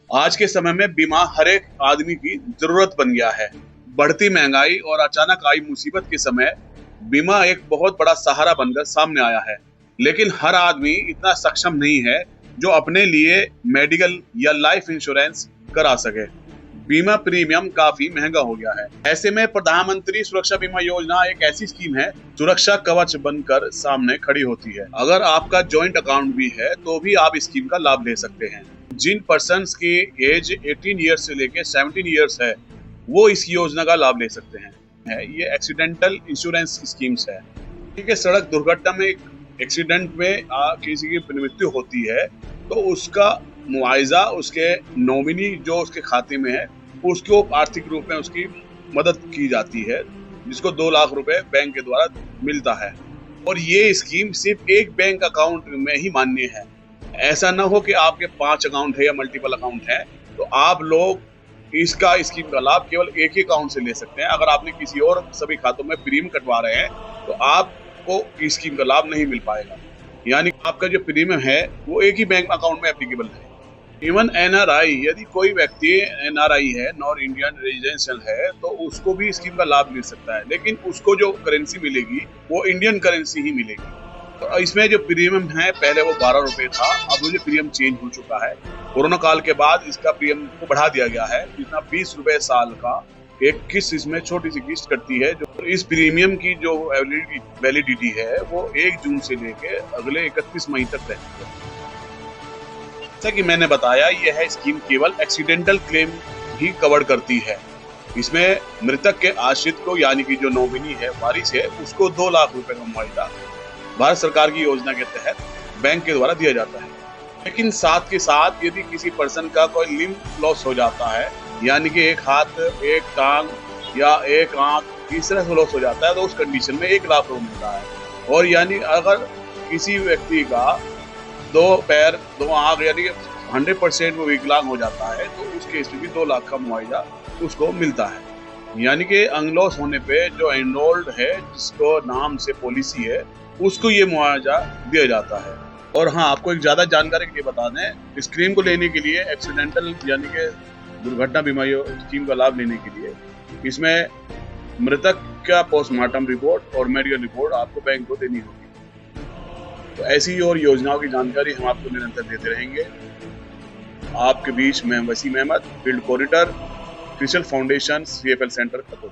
आज के समय में बीमा हर एक आदमी की जरूरत बन गया है। बढ़ती महंगाई और अचानक आई मुसीबत के समय बीमा एक बहुत बड़ा सहारा बनकर सामने आया है। लेकिन हर आदमी इतना सक्षम नहीं है जो अपने लिए मेडिकल या लाइफ इंश्योरेंस करा सके। बीमा प्रीमियम काफी महंगा हो गया है। ऐसे में प्रधानमंत्री सुरक्षा बीमा योजना एक ऐसी स्कीम है, सुरक्षा कवच बनकर सामने खड़ी होती है। अगर आपका जॉइंट अकाउंट भी है तो भी आप इस स्कीम का लाभ ले सकते हैं। जिन पर्सन्स की एज 18 ईयर्स से लेकर 17 ईयर्स है वो इस योजना का लाभ ले सकते हैं। ये एक्सीडेंटल इंश्योरेंस स्कीम्स है। ठीक है, सड़क दुर्घटना में एक्सीडेंट में किसी की मृत्यु होती है तो उसका मुआवजा उसके नॉमिनी जो उसके खाते में है उसको आर्थिक रूप में उसकी मदद की जाती है, जिसको 2 लाख रुपए बैंक के द्वारा मिलता है। और ये स्कीम सिर्फ एक बैंक अकाउंट में ही मान्य है। ऐसा ना हो कि आपके 5 अकाउंट है या मल्टीपल अकाउंट है तो आप लोग इसका स्कीम का लाभ केवल एक ही अकाउंट से ले सकते हैं। अगर आपने किसी और सभी खातों में प्रीमियम कटवा रहे हैं तो आपको इस स्कीम का लाभ नहीं मिल पाएगा। यानी आपका जो प्रीमियम है वो एक ही बैंक अकाउंट में एप्लीकेबल है। इवन एनआरआई, यदि कोई व्यक्ति एनआरआई है, नॉन इंडियन रेजिडेंशियल है, तो उसको भी स्कीम का लाभ मिल सकता है, लेकिन उसको जो करेंसी मिलेगी वो इंडियन करेंसी ही मिलेगी। तो इसमें जो प्रीमियम है पहले वो 12 रुपए था, अब ये प्रीमियम चेंज हो चुका है। कोरोना काल के बाद इसका प्रीमियम को बढ़ा दिया गया है, जितना 20 रुपए साल का एक किस्त इसमें छोटी सी किस्त कटती है। जो इस प्रीमियम की जो वैलिडिटी है वो 1 जून से लेके अगले 31 मई तक रहती है। जैसा कि मैंने बताया, यह स्कीम केवल एक्सीडेंटल क्लेम ही कवर करती है। इसमें मृतक के आश्रित को, यानी कि जो नॉमिनी है, वारिस है, उसको 2 लाख रुपए का मुआवजा भारत सरकार की योजना के तहत बैंक के द्वारा दिया जाता है। लेकिन साथ के साथ यदि किसी पर्सन का कोई लिम्ब लॉस हो जाता है, यानी कि एक हाथ, एक टांग या एक आंख इस तरह से लॉस हो जाता है, तो उस कंडीशन में 1 लाख रुपए मिलता है। और यानी अगर किसी व्यक्ति का 2 पैर 2 आंख यानी कि 100% वो विकलांग हो जाता है तो उस केस में भी 2 लाख का मुआवजा उसको मिलता है। यानी कि अंग लॉस होने पे जो एनरोल्ड है, जिसको नाम से पॉलिसी है, उसको ये मुआवजा दिया जाता है। और हाँ, आपको एक ज्यादा जानकारी के लिए बता दें, स्कीम को लेने के लिए एक्सीडेंटल यानी कि दुर्घटना बीमा स्कीम का लाभ लेने के लिए इसमें मृतक का पोस्टमार्टम रिपोर्ट और मेडिकल रिपोर्ट आपको बैंक को देनी होगी। तो ऐसी और योजनाओं की जानकारी हम आपको निरंतर देते रहेंगे। आपके बीच में Wasim Ahmad, field coordinator, CRISIL foundation, CFL centre, खतौल।